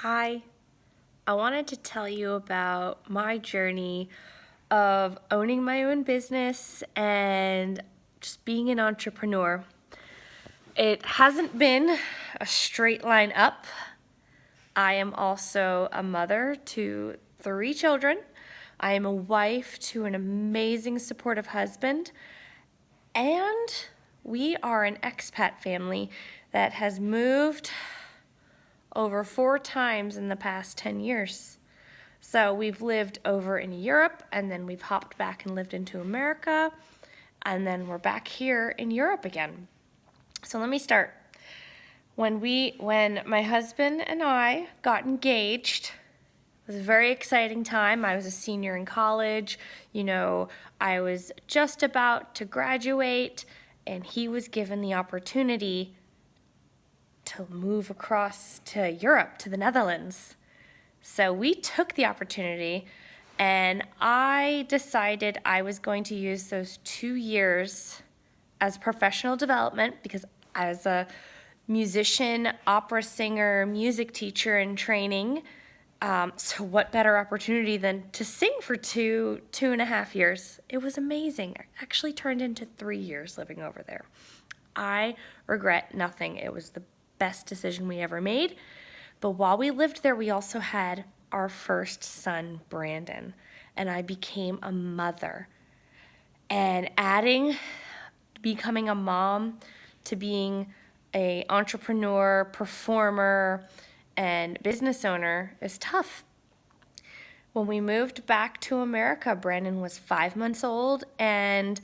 Hi, I wanted to tell you about my journey of owning my own business and just being an entrepreneur. It hasn't been a straight line up. I am also a mother to 3 children. I am a wife to an amazing, supportive husband. And we are an expat family that has moved over 4 times in the past 10 years. So we've lived over in Europe, and then we've hopped back and lived into America, and then we're back here in Europe again. So let me start. When my husband and I got engaged, it was a very exciting time. I was a senior in college. I was just about to graduate, and he was given the opportunity to move across to Europe, to the Netherlands. So we took the opportunity, and I decided I was going to use those 2 years as professional development because I was a musician, opera singer, music teacher in training. So what better opportunity than to sing for 2.5 years? It was amazing. It actually turned into 3 years living over there. I regret nothing. It was the best decision we ever made. But while we lived there, we also had our first son, Brandon, and I became a mother. And becoming a mom to being an entrepreneur, performer, and business owner is tough. When we moved back to America, Brandon was 5 months old, and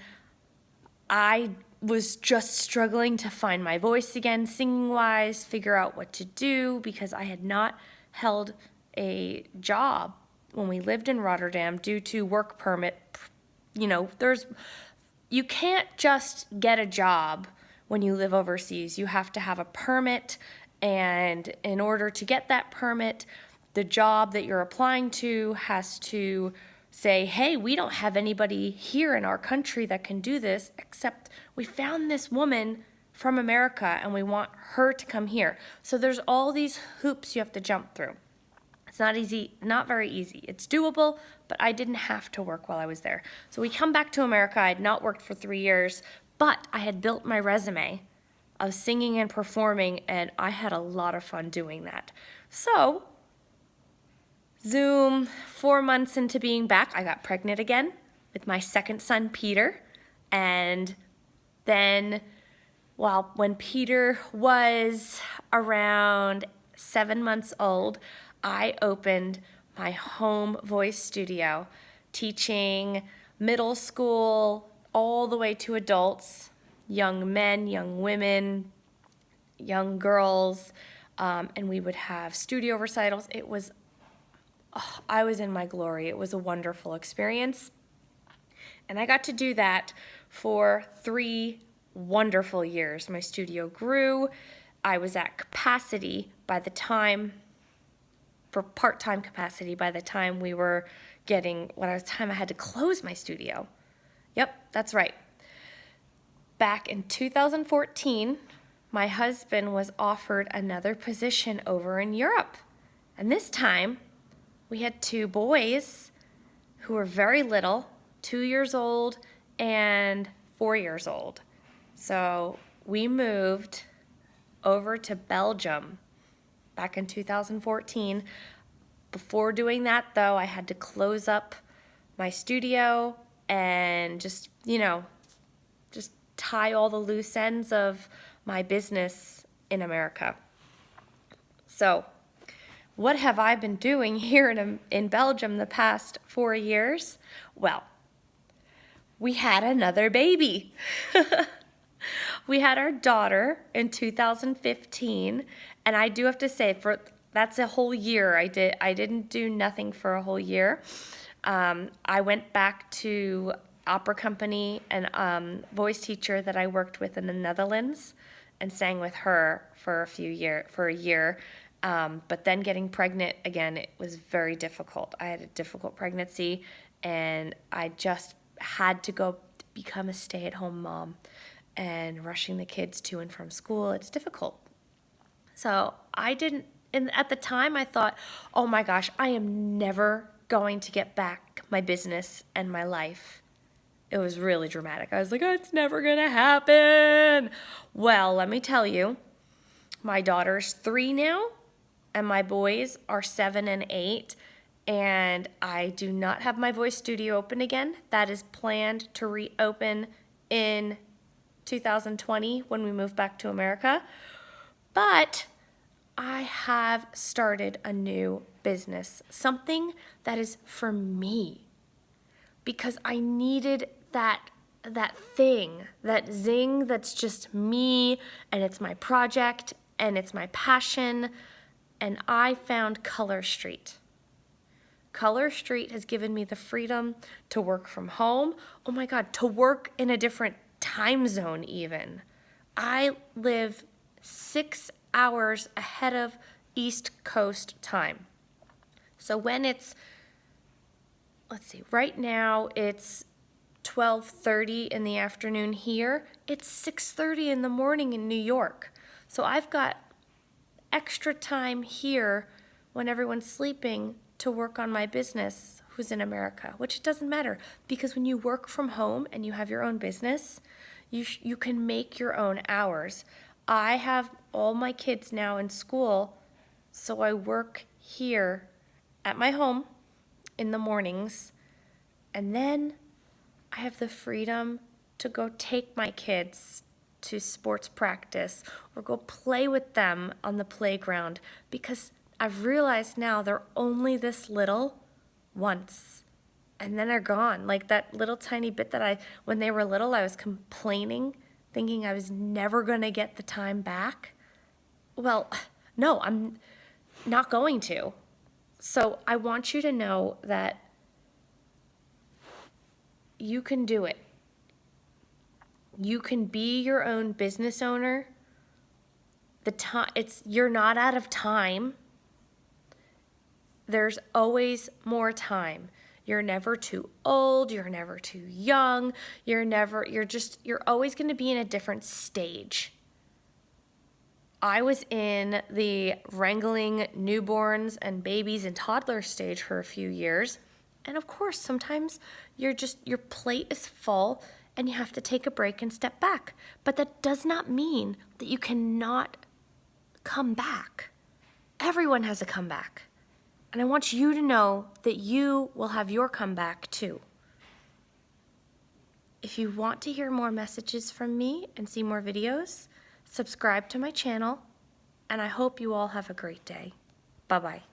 I was just struggling to find my voice again, singing-wise, figure out what to do, because I had not held a job when we lived in Rotterdam due to work permit. You can't just get a job when you live overseas. You have to have a permit, and in order to get that permit, the job that you're applying to has to say, hey, we don't have anybody here in our country that can do this, except we found this woman from America and we want her to come here. So there's all these hoops you have to jump through. It's not easy, not very easy. It's doable, but I didn't have to work while I was there. So we come back to America. I had not worked for 3 years, but I had built my resume of singing and performing, and I had a lot of fun doing that. So Zoom, 4 months into being back, I got pregnant again with my second son, Peter. And then, when Peter was around 7 months old, I opened my home voice studio, teaching middle school all the way to adults, young men, young women, young girls, and we would have studio recitals. I was in my glory. It was a wonderful experience. And I got to do that for 3 wonderful years. My studio grew. I was at capacity for part-time capacity by the time we were I had to close my studio. Yep, that's right. Back in 2014, my husband was offered another position over in Europe. And this time, we had 2 boys who were very little, 2 years old and 4 years old. So we moved over to Belgium back in 2014. Before doing that, though, I had to close up my studio and just tie all the loose ends of my business in America. So what have I been doing here in Belgium the past 4 years? Well, we had another baby. We had our daughter in 2015, and I do have to say, that's a whole year. I didn't do nothing for a whole year. I went back to opera company and voice teacher that I worked with in the Netherlands and sang with her for a year. But then getting pregnant again, it was very difficult. I had a difficult pregnancy, and I just had to go become a stay-at-home mom, and rushing the kids to and from school, it's difficult. So I didn't And at the time I thought, oh my gosh, I am never going to get back my business and my life. It was really dramatic. I was like, oh, it's never gonna happen. Well, let me tell you, my daughter's 3 now, and my boys are 7 and 8. And I do not have my voice studio open again. That is planned to reopen in 2020 when we move back to America. But I have started a new business, something that is for me, because I needed that thing, that zing that's just me, and it's my project and it's my passion. And I found Color Street. Color Street has given me the freedom to work from home. Oh my God, to work in a different time zone even. I live 6 hours ahead of East Coast time. So when it's, let's see, right now it's 12:30 in the afternoon here. It's 6:30 in the morning in New York. So I've got extra time here when everyone's sleeping to work on my business who's in America, which it doesn't matter, because when you work from home and you have your own business, you can make your own hours. I have all my kids now in school, so I work here at my home in the mornings, and then I have the freedom to go take my kids to sports practice or go play with them on the playground, because I've realized now they're only this little once, and then they're gone. Like that little tiny bit that when they were little, I was complaining, thinking I was never gonna get the time back. Well, no, I'm not going to. So I want you to know that you can do it. You can be your own business owner. You're not out of time. There's always more time. You're never too old, you're never too young, you're always going to be in a different stage. I was in the wrangling newborns and babies and toddlers stage for a few years. And of course, sometimes your plate is full and you have to take a break and step back. But that does not mean that you cannot come back. Everyone has a comeback. And I want you to know that you will have your comeback too. If you want to hear more messages from me and see more videos, subscribe to my channel, and I hope you all have a great day. Bye-bye.